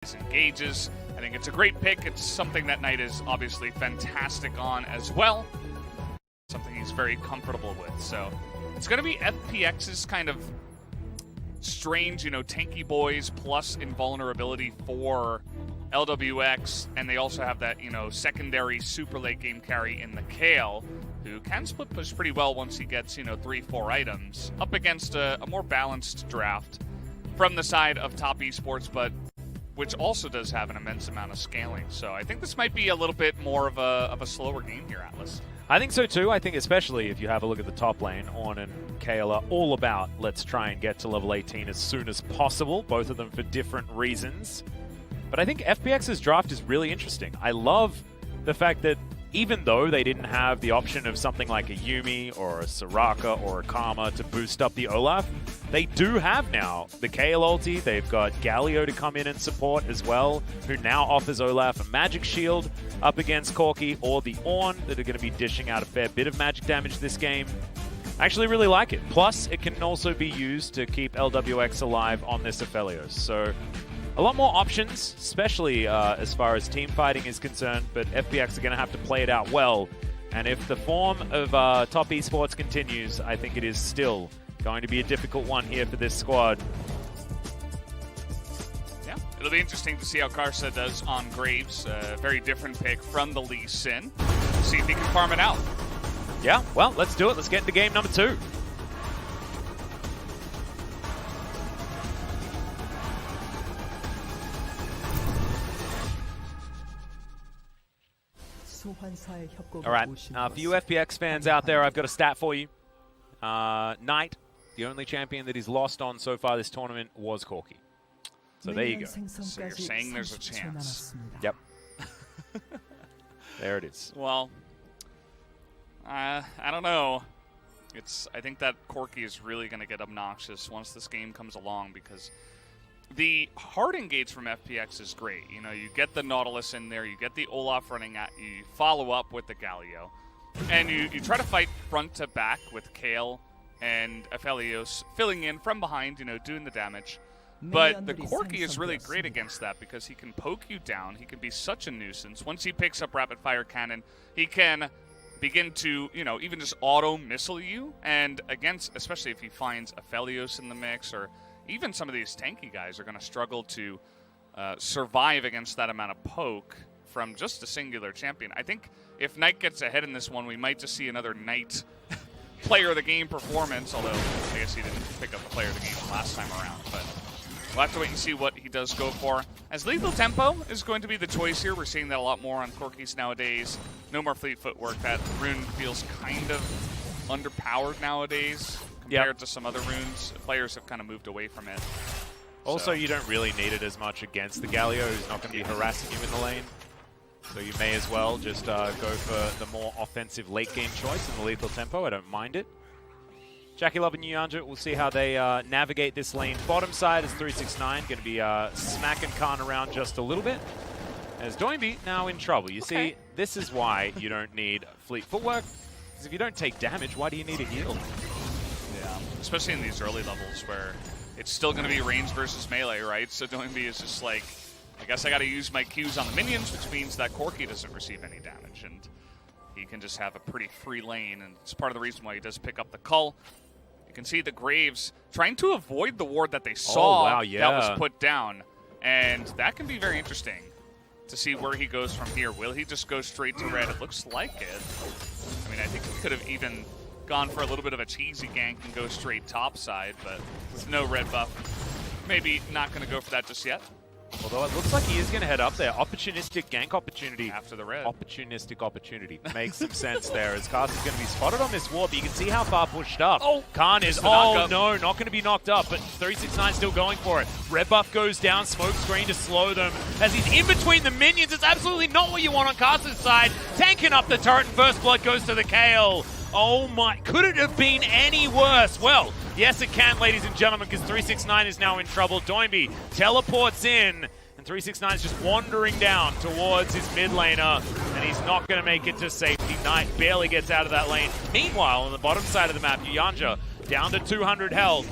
engages. I think it's a great pick. It's something that Knight is obviously fantastic on as well. Something he's very comfortable with. So it's going to be FPX's kind of strange, tanky boys plus invulnerability for LWX, and they also have that, secondary super late game carry in the Kale, who can split push pretty well once he gets, 3-4 items, up against a more balanced draft from the side of Top Esports, but which also does have an immense amount of scaling. So I think this might be a little bit more of a slower game here, Atlas. I think so too. I think especially if you have a look at the top lane, Ornn and Kale are all about let's try and get to level 18 as soon as possible, both of them for different reasons. But I think FPX's draft is really interesting. I love the fact that even though they didn't have the option of something like a Yuumi or a Soraka or a Karma to boost up the Olaf, they do have now the Kale ulti. They've got Galio to come in and support as well, who now offers Olaf a magic shield up against Corki or the Ornn that are going to be dishing out a fair bit of magic damage this game. I actually really like it. Plus, it can also be used to keep LWX alive on this Aphelios. So a lot more options, especially as far as team fighting is concerned, but FPX are going to have to play it out well. And if the form of Top Esports continues, I think it is still going to be a difficult one here for this squad. Yeah, it'll be interesting to see how Karsa does on Graves. Very different pick from the Lee Sin. See if he can farm it out. Yeah, well, let's do it. Let's get into game number 2. All right, for you FPX fans out there, I've got a stat for you. Knight, the only champion that he's lost on so far this tournament was Corki. So there you go. So you're saying there's a chance. Yep. There it is. Well, I don't know. I think that Corki is really going to get obnoxious once this game comes along, because the hard engage from FPX is great. You get the Nautilus in there, you get the Olaf running at you, you follow up with the Galio, and you try to fight front to back with Kale and Aphelios filling in from behind, doing the damage. But the Corki is really great against that because he can poke you down, he can be such a nuisance. Once he picks up Rapid Fire Cannon, he can begin to, even just auto-missile you, and against, especially if he finds Aphelios in the mix, or even some of these tanky guys are going to struggle to survive against that amount of poke from just a singular champion. I think if Knight gets ahead in this one, we might just see another Knight player of the game performance, although I guess he didn't pick up the player of the game last time around. But we'll have to wait and see what he does go for. As lethal tempo is going to be the choice here. We're seeing that a lot more on Corkis nowadays. No more fleet footwork. That rune feels kind of underpowered nowadays compared to some other runes. Players have kind of moved away from it. Also, you don't really need it as much against the Galio, who's not going to be harassing you in the lane. So you may as well just go for the more offensive late game choice in the lethal tempo. I don't mind it. Jackie Love and Nyanja, we'll see how they navigate this lane. Bottom side is 369, going to be smacking Khan around just a little bit. As Doinby now in trouble. You see, this is why you don't need fleet footwork. Because if you don't take damage, why do you need a heal? Yeah, especially in these early levels where it's still going to be range versus melee, right? So Doinby is just like, I guess I got to use my Qs on the minions, which means that Corki doesn't receive any damage, and he can just have a pretty free lane, and it's part of the reason why he does pick up the Cull. You can see the Graves trying to avoid the ward that they saw that was put down, and that can be very interesting to see where he goes from here. Will he just go straight to red? It looks like it. I mean, I think he could have even gone for a little bit of a cheesy gank and go straight top side, but with no red buff, maybe not going to go for that just yet. Although it looks like he is going to head up there. Opportunistic gank opportunity. After the red. Opportunistic opportunity. Makes some sense there as Karsa's going to be spotted on this ward, but you can see how far pushed up. Oh, Khan is, no, not going to be knocked up, but 369 still going for it. Red buff goes down, smoke screen to slow them. As he's in between the minions, it's absolutely not what you want on Karsa's side. Tanking up the turret, and first blood goes to the Kale. Oh my, could it have been any worse? Well, yes it can, ladies and gentlemen, because 369 is now in trouble. Doinby teleports in, and 369 is just wandering down towards his mid laner, and he's not going to make it to safety. Knight barely gets out of that lane. Meanwhile, on the bottom side of the map, Nyanja down to 200 health,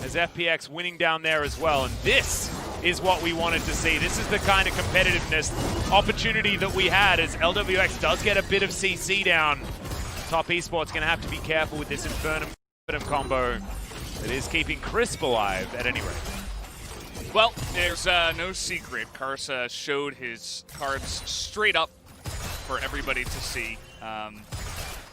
as FPX winning down there as well. And this is what we wanted to see. This is the kind of competitiveness opportunity that we had as LWX does get a bit of CC down. Top Esports going to have to be careful with this Infernum combo that is keeping Crisp alive at any rate. Well, there's no secret. Karsa showed his cards straight up for everybody to see.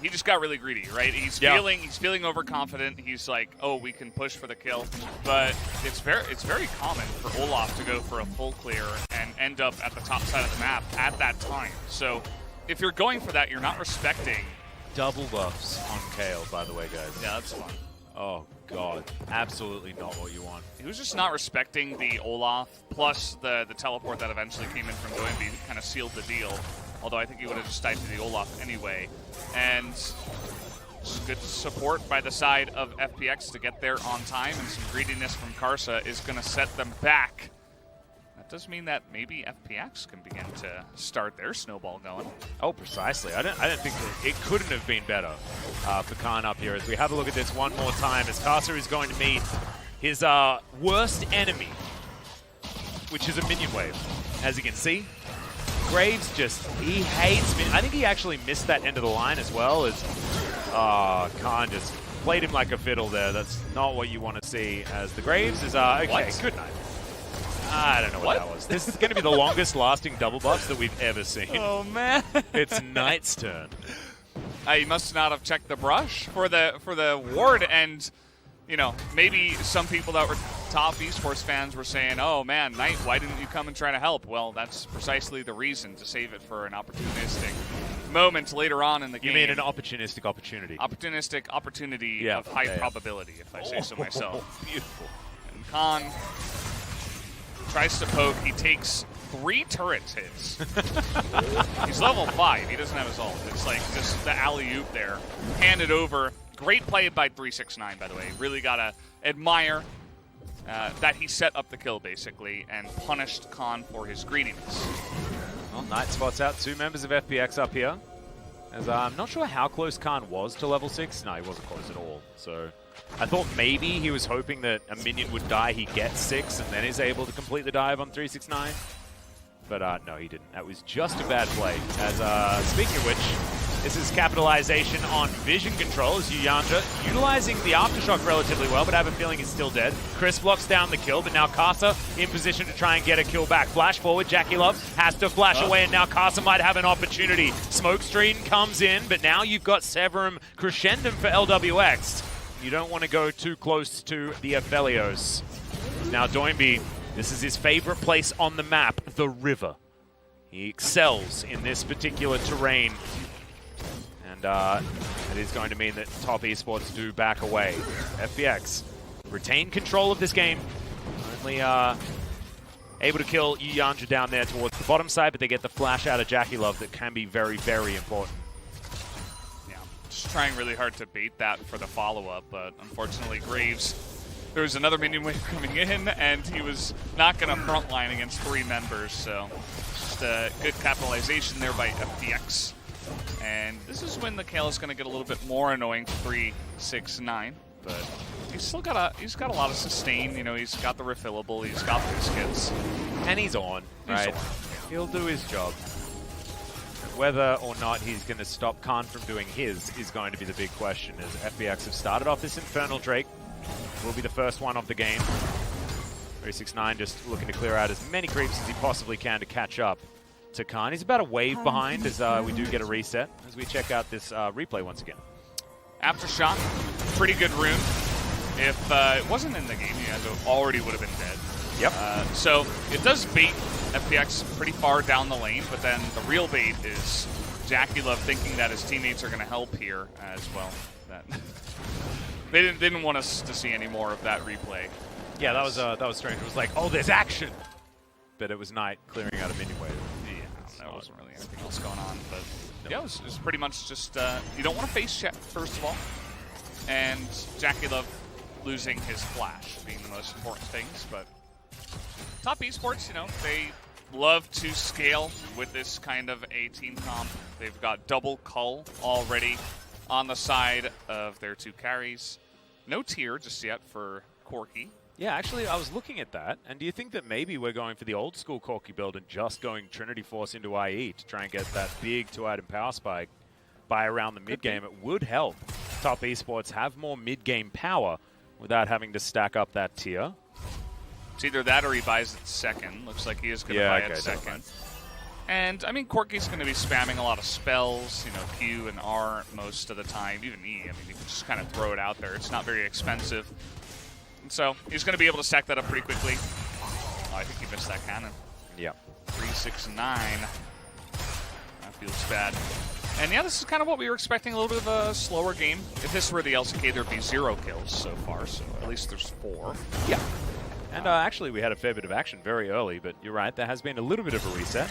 He just got really greedy, right? He's feeling overconfident. He's like, oh, we can push for the kill. But it's very common for Olaf to go for a full clear and end up at the top side of the map at that time. So if you're going for that, you're not respecting. Double buffs on Kale, by the way, guys. Yeah, that's fun. Oh, God. Absolutely not what you want. He was just not respecting the Olaf, plus the teleport that eventually came in from Doinby kind of sealed the deal. Although I think he would have just died to the Olaf anyway. And just good support by the side of FPX to get there on time, and some greediness from Karsa is going to set them back. That does mean that maybe FPX can begin to start their snowball going. Oh, precisely. I don't think that it couldn't have been better for Khan up here. As we have a look at this one more time, as Karsa is going to meet his worst enemy, which is a minion wave. As you can see, Graves he hates me. I think he actually missed that end of the line as well. As Khan just played him like a fiddle there. That's not what you want to see. As the Graves is okay. What? Good night. I don't know what that was. This is going to be the longest lasting double buffs that we've ever seen. Oh man! It's Knight's turn. He must not have checked the brush for the ward, and you know, maybe some people that were top esports fans were saying, oh man, Knight, why didn't you come and try to help? Well, that's precisely the reason, to save it for an opportunistic moment later on in the game. You mean an opportunistic opportunity? Opportunistic opportunity of high probability, if I say so myself. Beautiful. And Khan tries to poke. He takes 3 turrets hits. He's level 5. He doesn't have his ult. It's like just the alley-oop there. Handed over. Great play by 369, by the way. Really got to admire that he set up the kill, basically, and punished Khan for his greediness. Well, Knight spots out 2 members of FPX up here. As I'm not sure how close Khan was to level 6. No, he wasn't close at all. So I thought maybe he was hoping that a minion would die, he gets 6, and then is able to complete the dive on 369. But no, he didn't. That was just a bad play. As speaking of which, this is capitalization on vision control as Yuyanja utilizing the Aftershock relatively well, but I have a feeling he's still dead. Chris blocks down the kill, but now Karsa in position to try and get a kill back. Flash forward, Jackie Love has to flash away, and now Karsa might have an opportunity. Smokescreen comes in, but now you've got Severum Crescendum for LWX. You don't want to go too close to the Aphelios. Now Doinby, this is his favorite place on the map, the river. He excels in this particular terrain. And it is going to mean that Top Esports do back away. FPX retain control of this game. Only able to kill Yuyanja down there towards the bottom side, but they get the flash out of Jackie Love that can be very, very important. Yeah, just trying really hard to bait that for the follow-up, but unfortunately Graves, there was another minion wave coming in, and he was not going to frontline against 3 members, so just a good capitalization there by FPX. And this is when the Kale is going to get a little bit more annoying to 369, but he's still got a lot of sustain. You know, he's got the refillable, he's got biscuits, and he's on. Right, he'll do his job. Whether or not he's going to stop Khan from doing his is going to be the big question. As FPX have started off this Infernal Drake, will be the first one of the game. 369 just looking to clear out as many creeps as he possibly can to catch up to Khan. He's about a wave behind as we do get a reset as we check out this replay once again. Aftershock, pretty good rune. If it wasn't in the game, you guys already would have been dead. Yep. So it does bait FPX pretty far down the lane, but then the real bait is Jackie Love thinking that his teammates are going to help here as well. That they didn't want us to see any more of that replay. Yeah, that was strange. It was like, oh, there's action, but it was Knight clearing out a minion wave. There wasn't really anything else going on, but yeah, it was pretty much just you don't want to face check first of all, and Jackie Love losing his flash being the most important things. But Top Esports, you know, they love to scale with this kind of a team comp. They've got double cull already on the side of their 2 carries. No tier just yet for Corki. Yeah, actually, I was looking at that. And do you think that maybe we're going for the old school Corki build and just going Trinity Force into IE to try and get that big 2-item power spike by around the mid-game? It would help top esports have more mid-game power without having to stack up that tier. It's either that or he buys it second. Looks like he is going to buy it second. And, I mean, Corki's going to be spamming a lot of spells, you know, Q and R most of the time, even E. I mean, you can just kind of throw it out there. It's not very expensive. And so he's going to be able to stack that up pretty quickly. Oh, I think he missed that cannon. Yeah. 3-6-9. That feels bad. And yeah, this is kind of what we were expecting, a little bit of a slower game. If this were the LCK, there'd be 0 kills so far, so at least there's 4. Yeah. And actually, we had a fair bit of action very early, but you're right, there has been a little bit of a reset.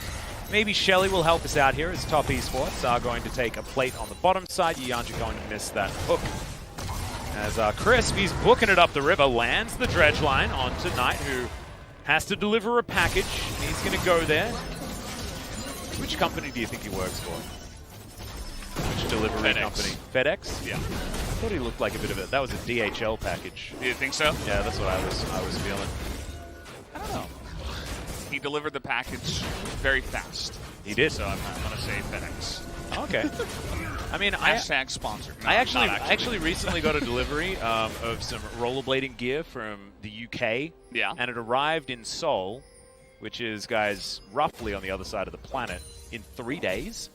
Maybe Shelly will help us out here as top esports are going to take a plate on the bottom side. Yuyanji going to miss that hook. As Crisp, he's booking it up the river, lands the dredge line onto Knight, who has to deliver a package. He's going to go there. Which company do you think he works for? Which delivery company? FedEx? Yeah. I thought he looked like a bit of it. That was a DHL package. Do you think so? Yeah, that's what I was feeling. I don't know. He delivered the package very fast. He did. So I'm going to say FedEx. Okay. I mean, hashtag sponsored. No, I actually recently got a delivery of some rollerblading gear from the UK. Yeah. And it arrived in Seoul, which is, guys, roughly on the other side of the planet, in 3 days.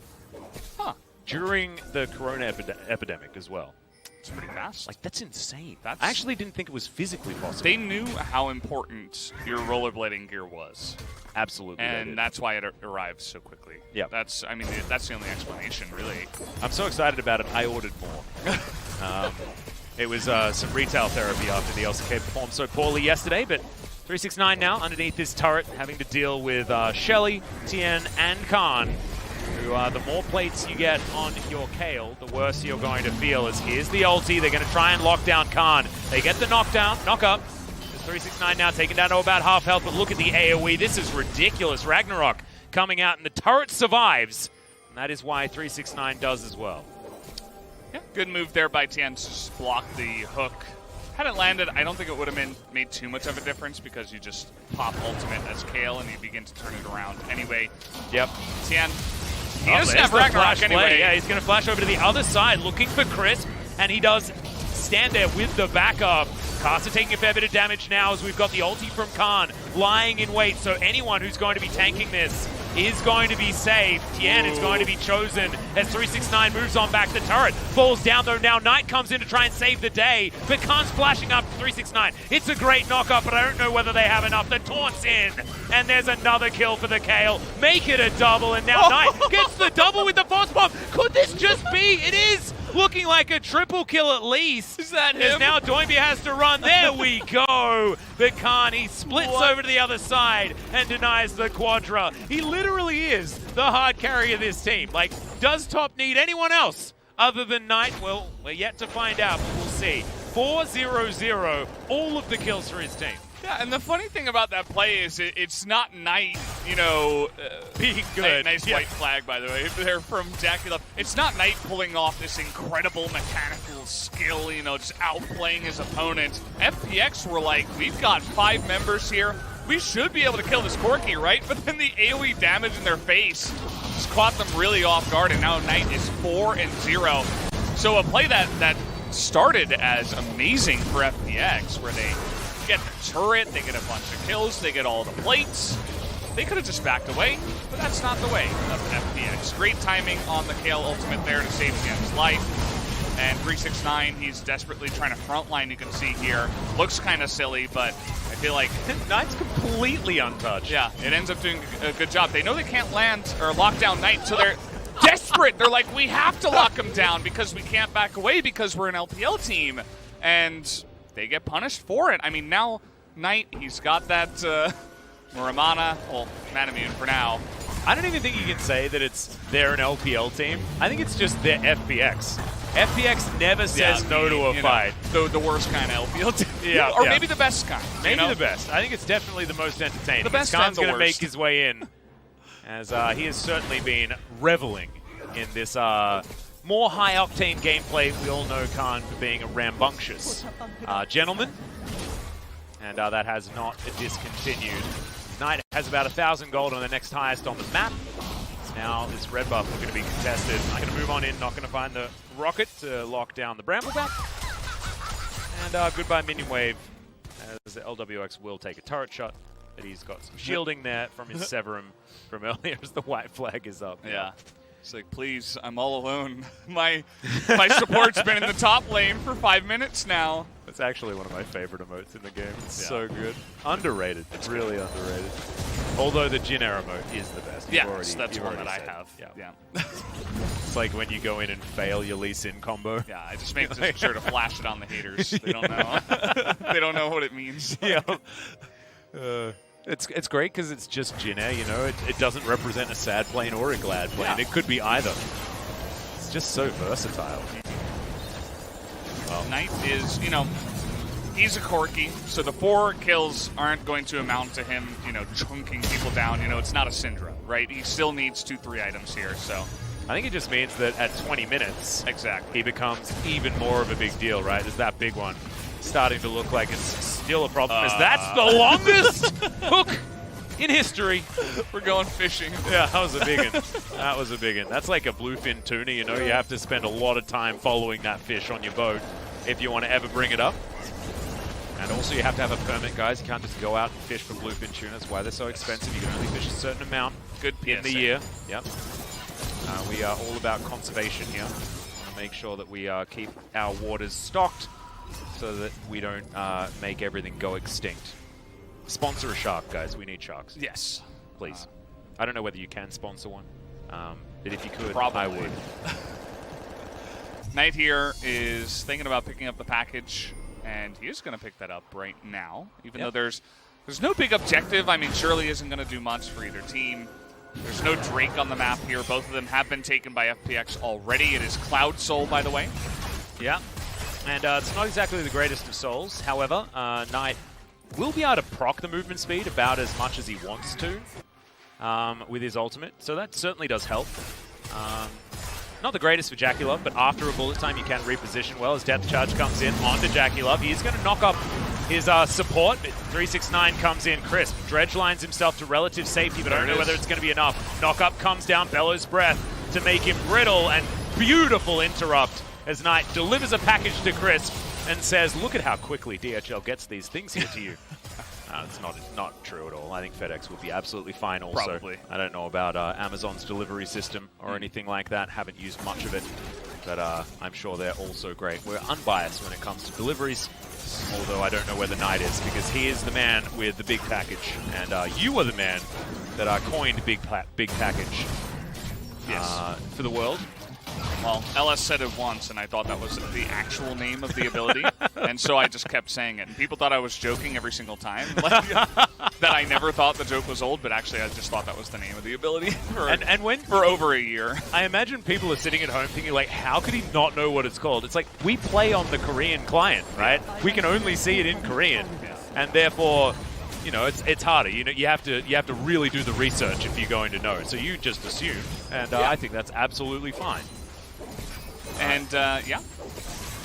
Huh. During the corona epidemic as well. It's pretty fast. Like, that's insane. I actually didn't think it was physically possible. They knew how important your rollerblading gear was. Absolutely. And that's why it arrived so quickly. Yeah. That's the only explanation, really. I'm so excited about it, I ordered more. It was some retail therapy after the LCK performed so poorly yesterday, but 369 now underneath this turret, having to deal with Shelly, Tien, and Khan. Who the more plates you get on your Kayle, the worse you're going to feel. As here's the ulti, they're going to try and lock down Khan. They get the knock up. There's 369 now taken down to about half health, but look at the AoE. This is ridiculous. Ragnarok coming out, and the turret survives. And that is why 369 does as well. Yeah, good move there by Tien to just block the hook. Had it landed, I don't think it would have made too much of a difference because you just pop ultimate as Kayle and you begin to turn it around anyway. Yep. Tien. He doesn't have Ragnarok anyway. Yeah, he's going to flash over to the other side looking for Crisp, and he does stand there with the backup. Caster taking a fair bit of damage now as we've got the ulti from Khan lying in wait, so anyone who's going to be tanking this is going to be safe. Tien is going to be chosen as 369 moves on back. The turret falls down though. Now Knight comes in to try and save the day, but Khan's flashing up to 369. It's a great knock-up, but I don't know whether they have enough. The taunt's in, and there's another kill for the Kayle. Make it a double, and now Knight gets the double with the force bomb. Could this just be? It is looking like a triple kill at least. Is that him? As now Doinby has to run. There we go. But Khan, he splits over to the other side and denies the quadra. He literally is the hard carry of this team. Like, does top need anyone else other than Knight? Well, we're yet to find out, but we'll see. 4-0-0, all of the kills for his team. Yeah, and the funny thing about that play is it's not Knight, you know, being good. Nice white flag, by the way, there from Jackie. It's not Knight pulling off this incredible mechanical skill, you know, just outplaying his opponent. FPX were like, we've got 5 members here. We should be able to kill this Corki, right? But then the AoE damage in their face just caught them really off guard, and now Knight is 4-0. So a play that started as amazing for FPX, where they get the turret, they get a bunch of kills, they get all the plates. They could have just backed away, but that's not the way of FPX. Great timing on the Kayle ultimate there to save Tien's life. And 369, he's desperately trying to frontline, you can see here. Looks kind of silly, but I feel like Knight's completely untouched. Yeah, it ends up doing a good job. They know they can't land or lock down Knight, so they're desperate. They're like, we have to lock him down because we can't back away because we're an LPL team. And they get punished for it. I mean, now Knight, he's got that Muramana, well, Manamune for now. I don't even think you can say that they're an LPL team. I think it's just their FPX. FPX never says no to a fight. The worst kind of LPL team. Yeah, or maybe the best kind. Maybe the best. I think it's definitely the most entertaining. The best Khan's going to make worst. his way in, as he has certainly been reveling in this more high-octane gameplay. We all know Khan for being a rambunctious gentleman. and that has not discontinued. Knight has about 1,000 gold on the next highest on the map. Now this red buff looking to be contested. I'm going to move on in, not going to find the rocket to lock down the Brambleback. And goodbye minion wave, as the LWX will take a turret shot. But he's got some shielding there from his Severum from earlier as the white flag is up. Yeah. It's like, please, I'm all alone. My support's been in the top lane for 5 minutes now. That's actually one of my favorite emotes in the game. It's so good. Underrated. It's really underrated. Although the Jin Air emote is the best. Yes, that's one that I have. Yeah. It's like when you go in and fail your Lee Sin combo. Yeah, I just make sure to flash it on the haters. They don't know. They don't know what it means. Yeah. It's great because it's just Jin Air, you know. It doesn't represent a sad plane or a glad plane. Yeah. It could be either. It's just so versatile. Well, Knight is, you know, he's a Corki, so the 4 kills aren't going to amount to him, you know, chunking people down. You know, it's not a Syndra, right? He still needs 2-3 items here, so. I think it just means that at 20 minutes, exactly, he becomes even more of a big deal, right? There's that big one starting to look like it's still a problem. That's the longest hook in history. We're going fishing. Yeah, that was a big one. That was a big one. That's like a bluefin tuna, you know. You have to spend a lot of time following that fish on your boat if you want to ever bring it up. And also you have to have a permit, guys. You can't just go out and fish for bluefin tuna. That's why they're so expensive. You can only fish a certain amount in the year. Yep. We are all about conservation here. Make sure that we keep our waters stocked so that we don't make everything go extinct. Sponsor a shark, guys. We need sharks. Yes. Please. I don't know whether you can sponsor one, but if you could, probably. I would. Knight here is thinking about picking up the package, and he is going to pick that up right now, even though there's no big objective. I mean, Shirley isn't going to do much for either team. There's no Drake on the map here. Both of them have been taken by FPX already. It is Cloud Soul, by the way. Yeah. And it's not exactly the greatest of souls. However, Knight will be able to proc the movement speed about as much as he wants to with his ultimate. So that certainly does help. Not the greatest for Jackie-Love, but after a bullet time, you can reposition well as Depth Charge comes in onto Jackie-Love. He's going to knock up his support. 369 comes in crisp. Dredge lines himself to relative safety, but I don't know whether it's going to be enough. Knock-up comes down Bellows' Breath to make him brittle, and beautiful interrupt as Knight delivers a package to Crisp and says, look at how quickly DHL gets these things here to you. It's not true at all. I think FedEx will be absolutely fine also. Probably. I don't know about Amazon's delivery system or anything like that. Haven't used much of it, but I'm sure they're also great. We're unbiased when it comes to deliveries, although I don't know where the Knight is, because he is the man with the big package, and you are the man that coined big package for the world. Well, LS said it once, and I thought that was the actual name of the ability, and so I just kept saying it. And people thought I was joking every single time, that I never thought the joke was old, but actually I just thought that was the name of the ability for over a year. I imagine people are sitting at home thinking, like, how could he not know what it's called? It's like, we play on the Korean client, right? We can only see it in Korean, and therefore, you know, it's harder. You know, you have to really do the research if you're going to know. So you just assume, and I think that's absolutely fine. And,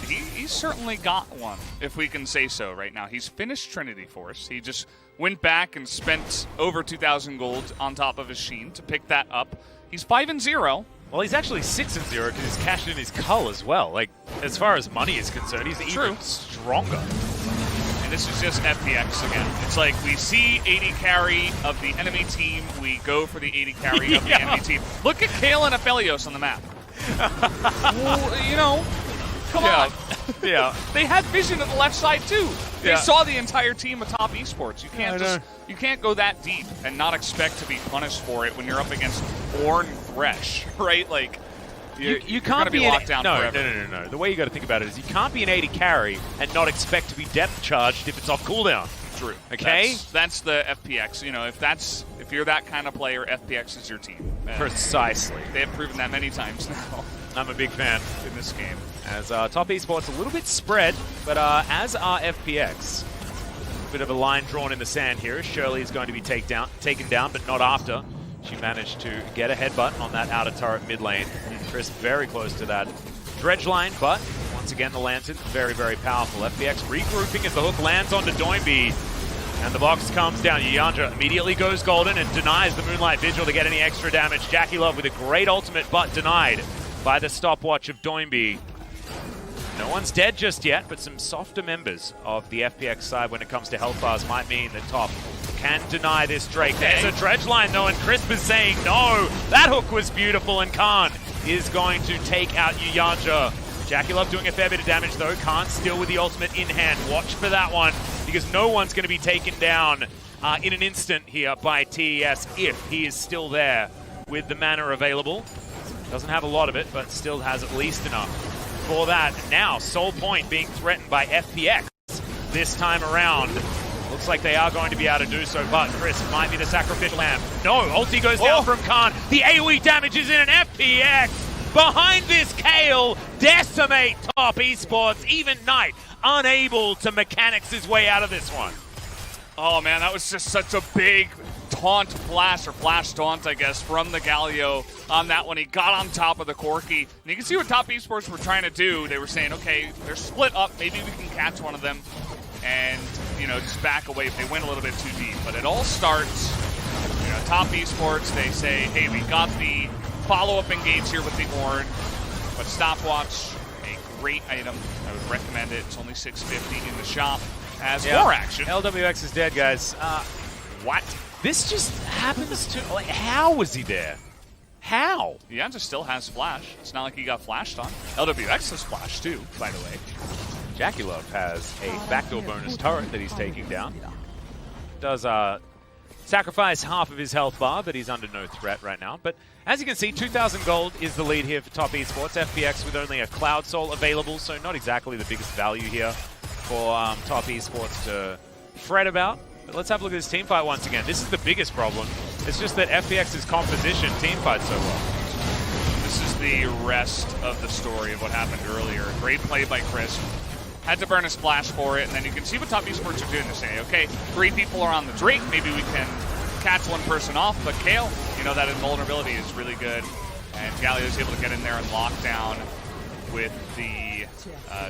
he's certainly got one, if we can say so right now. He's finished Trinity Force. He just went back and spent over 2,000 gold on top of his Sheen to pick that up. He's 5-0. Well, he's actually 6-0 because he's cashed in his Cull as well. Like, as far as money is concerned, he's even stronger. And this is just FPX again. It's like we see AD carry of the enemy team, we go for the AD carry of the enemy team. Look at Kale and Aphelios on the map. Well, you know, come on. Yeah. They had vision at the left side too. They saw the entire team atop Esports. You can't go that deep and not expect to be punished for it when you're up against Ornn Thresh, right? Like you can't be locked down forever. No. The way you got to think about it is you can't be an AD carry and not expect to be depth charged if it's off cooldown. True. Okay? That's the FPX. You know, if you're that kind of player, FPX is your team. Precisely. They have proven that many times now. I'm a big fan in this game. As top esports a little bit spread, but as are FPX. A bit of a line drawn in the sand here. Shirley is going to be taken down, but not after. She managed to get a headbutt on that outer turret mid lane. Chris very close to that dredge line, but once again the Lantern very, very powerful. FPX regrouping as the hook lands onto Doinby. And the box comes down. Yanja immediately goes golden and denies the Moonlight Vigil to get any extra damage. Jackie Love with a great ultimate, but denied by the stopwatch of Doinby. No one's dead just yet, but some softer members of the FPX side when it comes to health bars might mean that Top can deny this Drake. Okay. There's a dredge line though, and Crisp is saying no. That hook was beautiful, and Khan is going to take out Yanja. Jackie Love doing a fair bit of damage though. Khan still with the ultimate in hand. Watch for that one, because no one's going to be taken down in an instant here by TES if he is still there with the mana available. Doesn't have a lot of it, but still has at least enough for that. Now, Soul Point being threatened by FPX this time around. Looks like they are going to be able to do so, but Chris might be the sacrificial lamb. No, ulti goes down from Khan. The AoE damage is in, an FPX behind this Kale decimate Top Esports. Even Knight unable to mechanics his way out of this one. Oh man, that was just such a big taunt flash, or flash taunt, I guess, from the Galio on that one. He got on top of the Corki. And you can see what Top Esports were trying to do. They were saying, okay, they're split up. Maybe we can catch one of them and, you know, just back away if they went a little bit too deep. But it all starts, you know, Top Esports, they say, hey, we got the follow-up engage here with the Ornn, but stopwatch, a great item. I would recommend it. It's only $6.50 in the shop. Has more action. LWX is dead, guys. What? This just happens to... Like, how was he there? How? Yanja still has flash. It's not like he got flashed on. LWX has flash too, by the way. Jackie Love has a backdoor bonus turret that he's taking down. Does sacrifice half of his health bar, but he's under no threat right now. But as you can see, 2,000 gold is the lead here for Top Esports. FPX with only a Cloud Soul available, so not exactly the biggest value here for Top Esports to fret about. But let's have a look at this team fight once again. This is the biggest problem. It's just that FPX's composition team fight so well. This is the rest of the story of what happened earlier. Great play by Chris. Had to burn a splash for it, and then you can see what Top Esports are doing. They say, okay, 3 people are on the Drake. Maybe we can catch one person off. But Kale, you know, that invulnerability is really good. And Galio's able to get in there and lock down with the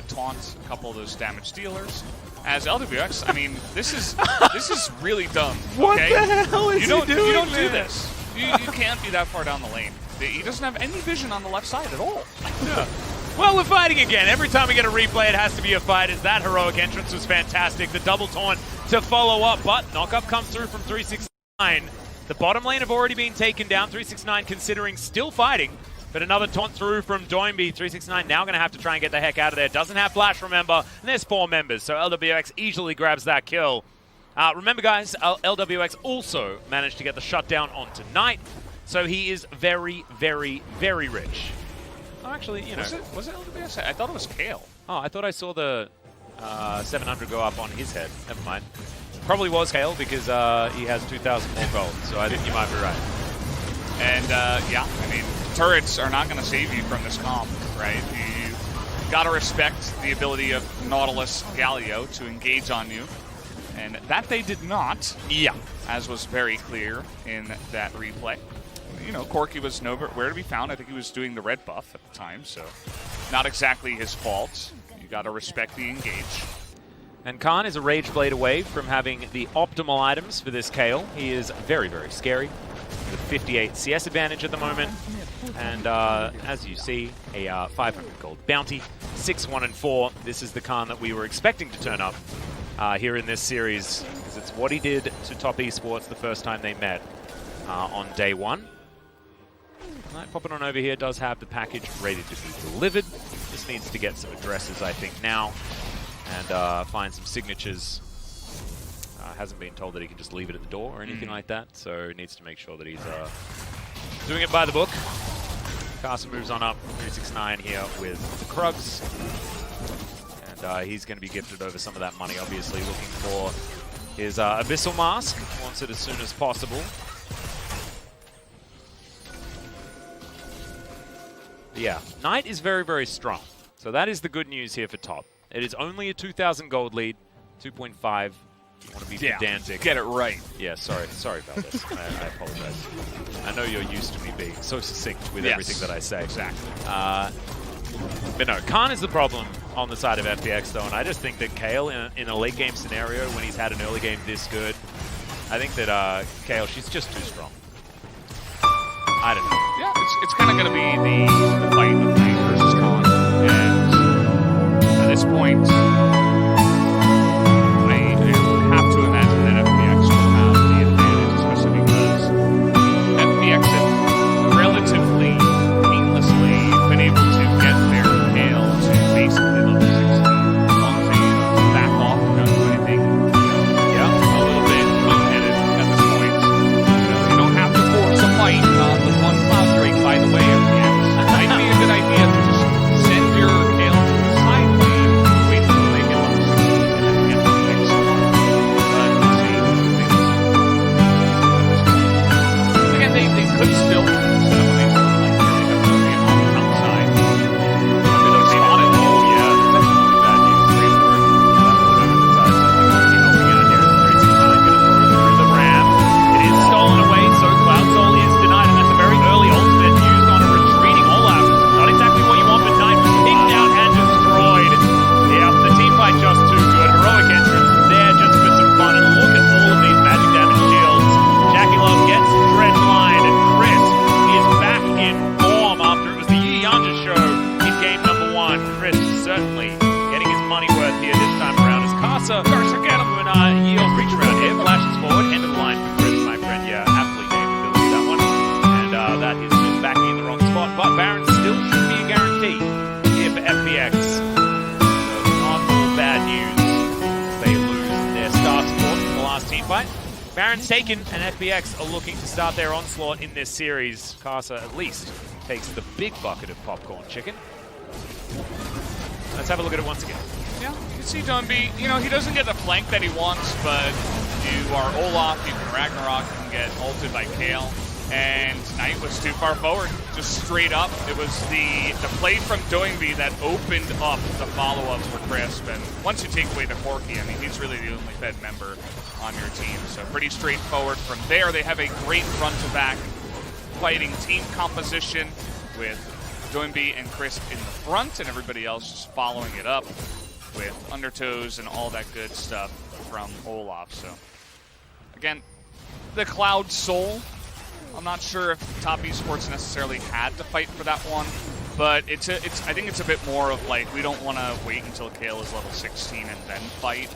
taunt, a couple of those damage dealers. As LWX, I mean, this is really dumb. What okay? the hell is he doing? You don't do this. You can't be that far down the lane. He doesn't have any vision on the left side at all. Yeah. Well, we're fighting again. Every time we get a replay, it has to be a fight. As that heroic entrance was fantastic. The double taunt to follow up, but knockup comes through from 369. The bottom lane have already been taken down. 369 considering still fighting, but another taunt through from Doinby. 369 now going to have to try and get the heck out of there. Doesn't have flash, remember, and there's 4 members, so LWX easily grabs that kill. Remember, guys, LWX also managed to get the shutdown onto Knight, so he is very, very, very rich. Oh, actually, you know. Was it LWX? I thought it was Kale. Oh, I thought I saw the 700 go up on his head. Never mind. Probably was Kale because he has 2,000 more gold, so I think you might be right. And, yeah, I mean, turrets are not going to save you from this comp, right? You got to respect the ability of Nautilus Galio to engage on you. And that they did not. Yeah. As was very clear in that replay. You know, Corki was nowhere to be found. I think he was doing the red buff at the time, so not exactly his fault. You got to respect the engage. And Khan is a Rage Blade away from having the optimal items for this Kale. He is very, very scary with 58 CS advantage at the moment. And as you see, a 500 gold bounty, 6, 1, and 4. This is the Khan that we were expecting to turn up here in this series, because it's what he did to Top Esports the first time they met on day 1. Right, popping on over here does have the package ready to be delivered. Just needs to get some addresses, I think, now, and find some signatures. Hasn't been told that he can just leave it at the door or anything like that, so needs to make sure that he's doing it by the book. Carson moves on up, 369 here with the Krugs. And he's going to be gifted over some of that money, obviously, looking for his Abyssal Mask. Wants it as soon as possible. Yeah, Knight is very, very strong. So that is the good news here for Top. It is only a 2,000 gold lead, 2.5. You want to be pedantic. Get it right. Yeah, sorry about this. I apologize. I know you're used to me being so succinct with everything that I say. Exactly. But no, Khan is the problem on the side of FPX though, and I just think that Kale in a late game scenario when he's had an early game this good, I think that Kale, she's just too strong. I don't know. Yeah, it's kind of going to be the fight of Knight versus Khan, and at this point, I have to imagine that FPX will have the advantage, especially because FPX have relatively painlessly been able to get their Kale to basically level 16. As long as they back off and don't do anything, a little bit boneheaded at this point. You don't have to force a fight with one Cloud Drake, by the way. It might be a good idea to just send your Kale to the side lane, wait until they get level 16, and then get the next one. But we'll see. Again, they could still set up a nice one like here. They have Ruby on the top side. They've spotted. Oh, yeah. That's really bad news. Great work. Helping out here. 369 going to throw through the ram. It is stolen away, so Cloud Soul is denied, and that's a very early ultimate used on a retreating Olaf. Not exactly what you want, but Knight was picked out and destroyed. Yeah, the team fight just too good. Heroic entrance there just for some fun, and look at all of these magic damage shields. Jackie Love gets dredge line, and Chris is back in form after it was the Yi Yanja show in game number 1. Chris certainly getting his money worth here this time around as Casa goes again and yields reach around here, flashes forward, end of the line for Chris, my friend. Yeah, aptly named ability that one, and that is just backing in the wrong spot. But Baron still should be a guarantee here for FPX. So not all bad news. They lose their star support in the last team fight. Baron's taken, and FPX are looking to start their onslaught in this series. Casa at least takes the big bucket of popcorn chicken. Let's have a look at it once again. Yeah, you can see Dunby, he doesn't get the flank that he wants, but you are Olaf, you can Ragnarok, you can get ulted by Kale, and Knight was too far forward, just straight up. It was the play from Doingby that opened up the follow-ups for Crisp, and once you take away the Corki, I mean, he's really the only fed member on your team, so pretty straightforward. From there, they have a great front-to-back fighting team composition with Doingby and Crisp in the front, and everybody else just following it up with Undertows and all that good stuff from Olaf. So, again, the Cloud Soul, I'm not sure if Top Esports necessarily had to fight for that one, but I think it's a bit more of like, we don't want to wait until Kale is level 16 and then fight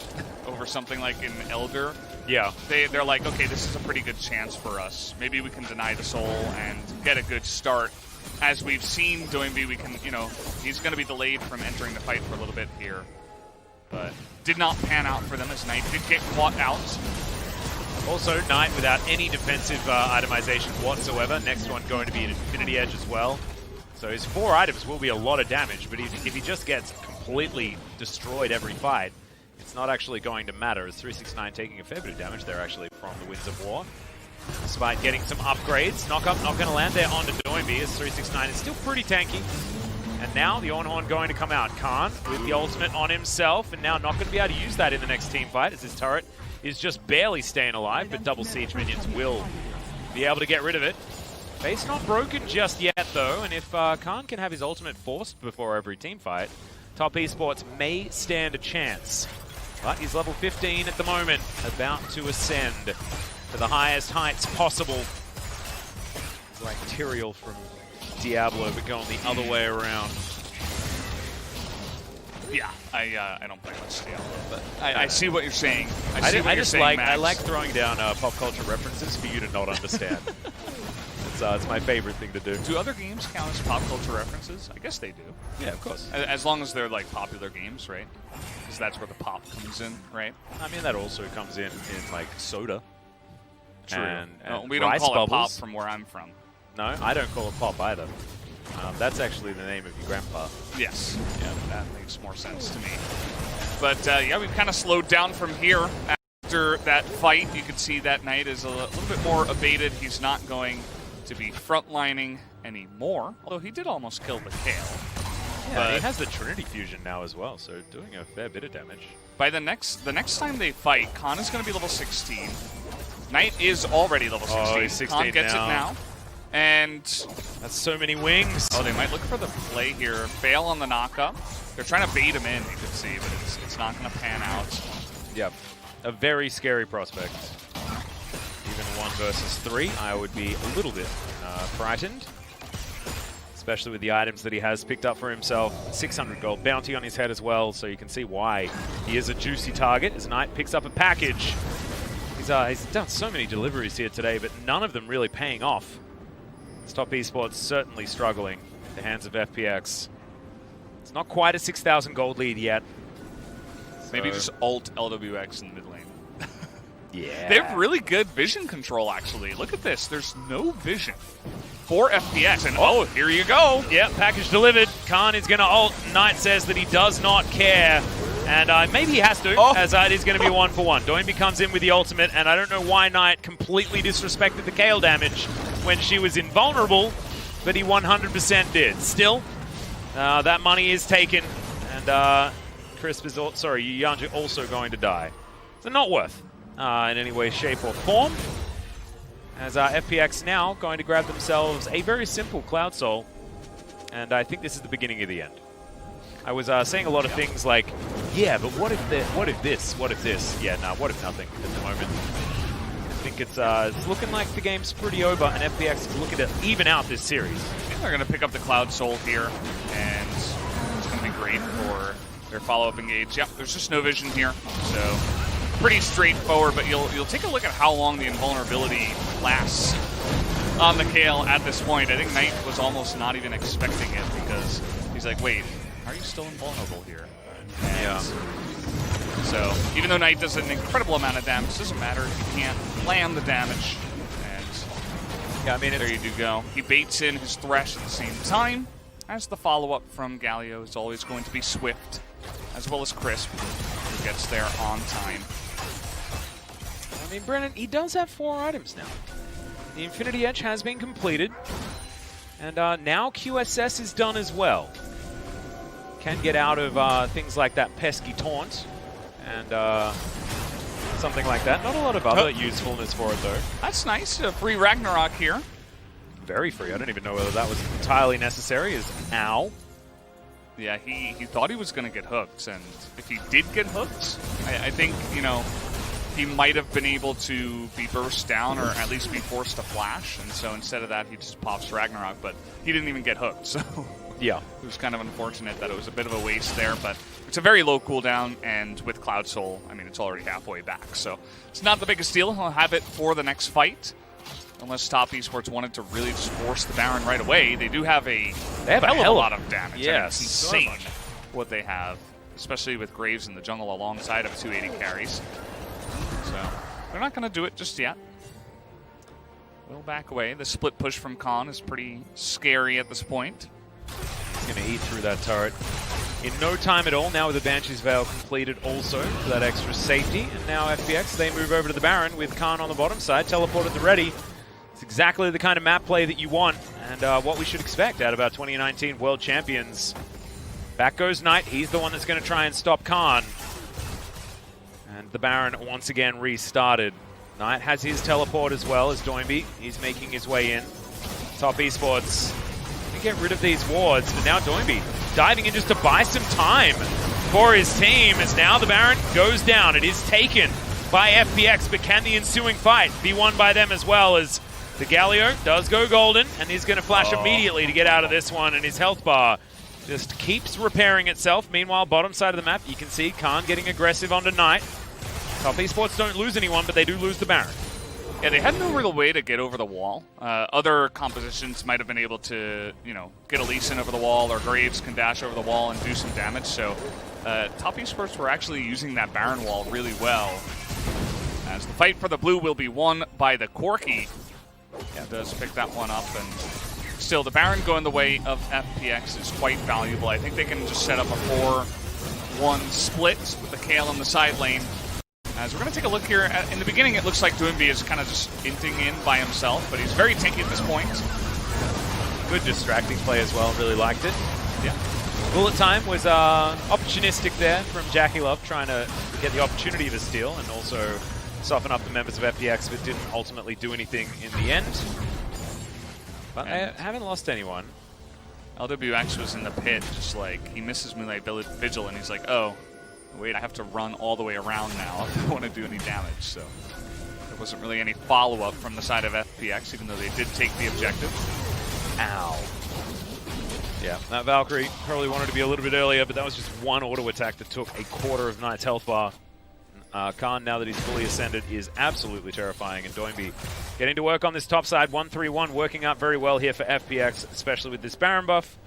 over something like an Elder. Yeah. They're like, okay, this is a pretty good chance for us. Maybe we can deny the Soul and get a good start. As we've seen Doingby, we can, he's going to be delayed from entering the fight for a little bit here. But did not pan out for them as Knight did get caught out. Also, Knight without any defensive itemization whatsoever. Next one going to be an Infinity Edge as well. So his 4 items will be a lot of damage, but if he just gets completely destroyed every fight, it's not actually going to matter. As 369 taking a fair bit of damage there actually from the Winds of War. Despite getting some upgrades, Knock-Up not going to land there onto Doingby as 369 is still pretty tanky. And now the Ornhorn going to come out. Khan with the ultimate on himself, and now not going to be able to use that in the next team fight as his turret is just barely staying alive, but double siege minions will be able to get rid of it. Base not broken just yet though, and if Khan can have his ultimate forced before every team fight, Top Esports may stand a chance. But he's level 15 at the moment, about to ascend to the highest heights possible. It's like Tyrael from Diablo, but going the other way around. Yeah, I don't play much Diablo, but I see what you're saying. I like throwing down pop culture references for you to not understand. It's my favorite thing to do. Do other games count as pop culture references? I guess they do. Yeah, of course. As long as they're like popular games, right? Because that's where the pop comes in, right? I mean, that also comes in like soda. True. And we don't call bubbles. it pop from where I'm from. No, I don't call it pop either. That's actually the name of your grandpa. Yes. Yeah, that makes more sense to me. But yeah, we've kind of slowed down from here. After that fight, you can see that Knight is a little bit more abated. He's not going to be frontlining anymore, although he did almost kill the Kale. Yeah, but he has the Trinity Fusion now as well, so doing a fair bit of damage. By the next time they fight, Khan is going to be level 16. Knight is already level 16. Oh, he's 16 Khan gets now. it now. And That's so many wings. oh, they might look for the play here. Fail on the knockup. They're trying to bait him in, you can see, but it's not going to pan out. Yep. A very scary prospect. Even 1 versus 3, I would be a little bit frightened. Especially with the items that he has picked up for himself. 600 gold bounty on his head as well, so you can see why he is a juicy target as Knight picks up a package. He's done so many deliveries here today, but none of them really paying off. Top Esports certainly struggling at the hands of FPX. It's not quite a 6,000 gold lead yet. Maybe just alt LWX in the mid lane. Yeah. They have really good vision control, actually. Look at this. There's no vision for FPX. And oh, here you go. Yeah, package delivered. Khan is going to ult. Knight says that he does not care. And maybe he has to, as it is going to be 1-for-1. Doinby comes in with the ultimate, and I don't know why Knight completely disrespected the Kayle damage when she was invulnerable, but he 100% did. Still, that money is taken, and Crisp is Yuyanji also going to die. So not worth in any way, shape, or form. As FPX now going to grab themselves a very simple Cloud Soul, and I think this is the beginning of the end. I was saying a lot of things like, yeah, but what if this? What if this? Yeah, nah, what if nothing at the moment? I think it's looking like the game's pretty over, and FPX is looking to even out this series. Yeah, they're going to pick up the Cloud Soul here, and it's going to be great for their follow-up engage. Yep, there's just no vision here, so pretty straightforward, but you'll take a look at how long the invulnerability lasts on the Kayle at this point. I think Knight was almost not even expecting it, because he's like, wait, are you still invulnerable here? And yeah. So, even though Knight does an incredible amount of damage, it doesn't matter if you can't land the damage. And yeah, I mean, there you do go. He baits in his Thresh at the same time, as the follow-up from Galio is always going to be swift, as well as Crisp, who gets there on time. I mean, Brennan, he does have 4 items now. The Infinity Edge has been completed, and now QSS is done as well. Can get out of things like that pesky taunt and something like that. Not a lot of other usefulness for it, though. That's nice. Free Ragnarok here. Very free. I don't even know whether that was entirely necessary. Ow. Yeah, he thought he was going to get hooked, and if he did get hooked, I think, you know, he might have been able to be burst down or at least be forced to flash, and so instead of that, he just pops Ragnarok, but he didn't even get hooked, so yeah, it was kind of unfortunate that it was a bit of a waste there, but it's a very low cooldown, and with Cloud Soul, I mean, it's already halfway back, so it's not the biggest deal. He'll have it for the next fight, unless Top Esports wanted to really just force the Baron right away. They do have a hell of a lot of damage. Yeah, I mean, it's insane what they have, especially with Graves in the jungle alongside of 280 carries. So they're not going to do it just yet. We'll back away. The split push from Khan is pretty scary at this point. He's going to eat through that turret in no time at all. Now with the Banshee's Veil completed also for that extra safety. And now FPX, they move over to the Baron with Khan on the bottom side, teleported to ready. It's exactly the kind of map play that you want and what we should expect out of our 2019 World Champions. Back goes Knight. He's the one that's going to try and stop Khan. And the Baron once again restarted. Knight has his teleport as well as Doinby. He's making his way in. Top Esports to get rid of these wards, but now Doinby diving in just to buy some time for his team as now the Baron goes down. It is taken by FPX, but can the ensuing fight be won by them as well, as the Galio does go golden and he's going to flash immediately to get out of this one, and his health bar just keeps repairing itself. Meanwhile, bottom side of the map, you can see Khan getting aggressive onto Knight. Top Esports don't lose anyone, but they do lose the Baron. Yeah, they had no real way to get over the wall. Other compositions might have been able to, you know, get a Lee Sin over the wall, or Graves can dash over the wall and do some damage. So Top Esports were actually using that Baron wall really well. As the fight for the blue will be won by the Corki. Yeah, does pick that one up, and still the Baron going the way of FPX is quite valuable. I think they can just set up a 4-1 split with the Kayle in the side lane. As we're going to take a look here, in the beginning it looks like Doinby is kind of just hinting in by himself, but he's very tanky at this point. Good distracting play as well, really liked it. Yeah. Bullet time was opportunistic there from Jackie Love, trying to get the opportunity of a steal and also soften up the members of FPX, but didn't ultimately do anything in the end. But I haven't lost anyone. LWX was in the pit, just like, he misses Moonlight Vigil, and he's like, oh, wait, I have to run all the way around now if I want to do any damage, so there wasn't really any follow-up from the side of FPX, even though they did take the objective. Ow. Yeah, that Valkyrie probably wanted to be a little bit earlier, but that was just one auto attack that took a quarter of Knight's health bar. Khan, now that he's fully ascended, is absolutely terrifying, and Doinby getting to work on this top side. 1-3-1 working out very well here for FPX, especially with this Baron buff.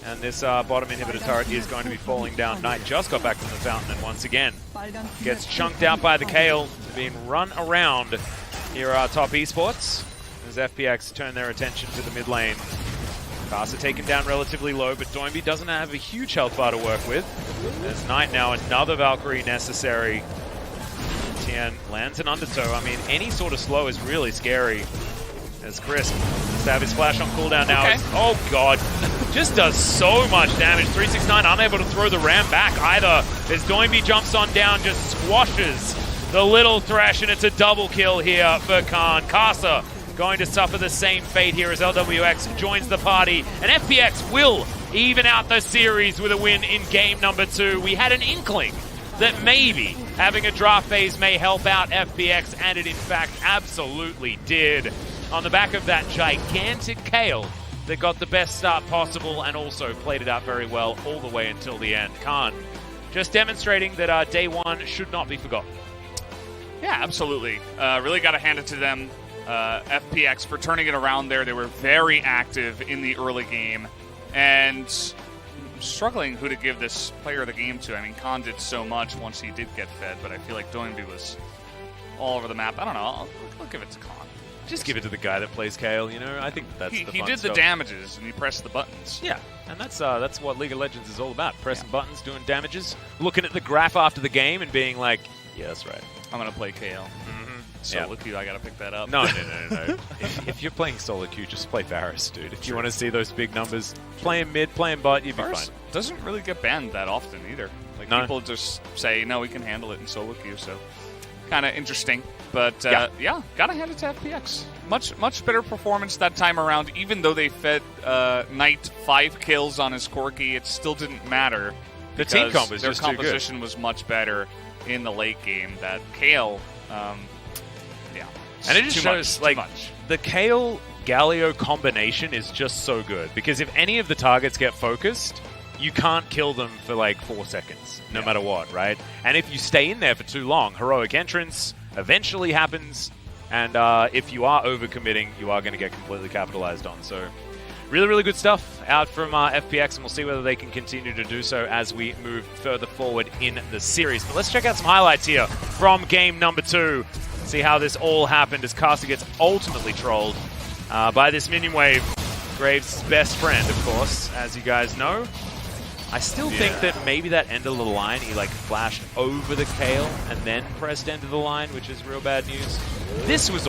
And this bottom inhibitor turret is going to be falling down. Knight just got back from the fountain, and once again gets chunked out by the Kayle, being run around here at top Esports as FPX turn their attention to the mid lane. Kasa taken down relatively low, but Doinby doesn't have a huge health bar to work with. There's Knight now, another Valkyrie necessary. Tien lands an undertow. I mean, any sort of slow is really scary. As Chris just have his flash on cooldown now. Okay. Oh god, just does so much damage. 369 unable to throw the ram back either. As Doinby jumps on down, just squashes the little Thresh, and it's a double kill here for Khan. Kasa going to suffer the same fate here as LWX joins the party, and FPX will even out the series with a win in game number 2. We had an inkling that maybe having a draft phase may help out FPX, and it in fact absolutely did. On the back of that gigantic Kayle that got the best start possible and also played it out very well all the way until the end. Khan just demonstrating that day one should not be forgotten. Yeah, absolutely. Really got to hand it to them. FPX for turning it around there. They were very active in the early game and struggling who to give this player of the game to. I mean, Khan did so much once he did get fed, but I feel like Doinby was all over the map. I don't know. I'll give it to Khan. Just give it to the guy that plays Kayle, you know? I think that's the fun He did stuff. the damages and he pressed the buttons. Yeah, and that's what League of Legends is all about. Pressing buttons, doing damages, looking at the graph after the game and being like, yeah, that's right. I'm going to play Kayle. Solo queue, I gotta pick that up. No. If you're playing solo queue, just play Varus, dude. If you want to see those big numbers, playing mid, playing bot, you'd be Varus fine. Doesn't really get banned that often either. Like people just say, no, we can handle it in solo queue, so kind of interesting. But yeah, gotta hand it to FPX. Much better performance that time around. Even though they fed Knight 5 kills on his Corki, it still didn't matter. The team comp was their just too good. composition was much better in the late game. That Kayle, and it just shows like the Kayle Galio combination is just so good, because if any of the targets get focused, you can't kill them for like 4 seconds, no matter what, right? And if you stay in there for too long, heroic entrance eventually happens, and if you are overcommitting, you are going to get completely capitalized on. So really, really good stuff out from FPX, and we'll see whether they can continue to do so as we move further forward in the series. But let's check out some highlights here from game number 2. See how this all happened as Kasa gets ultimately trolled by this minion wave. Graves' best friend, of course, as you guys know. I still think that maybe that end of the line, he like flashed over the Kayle and then pressed end of the line, which is real bad news. This was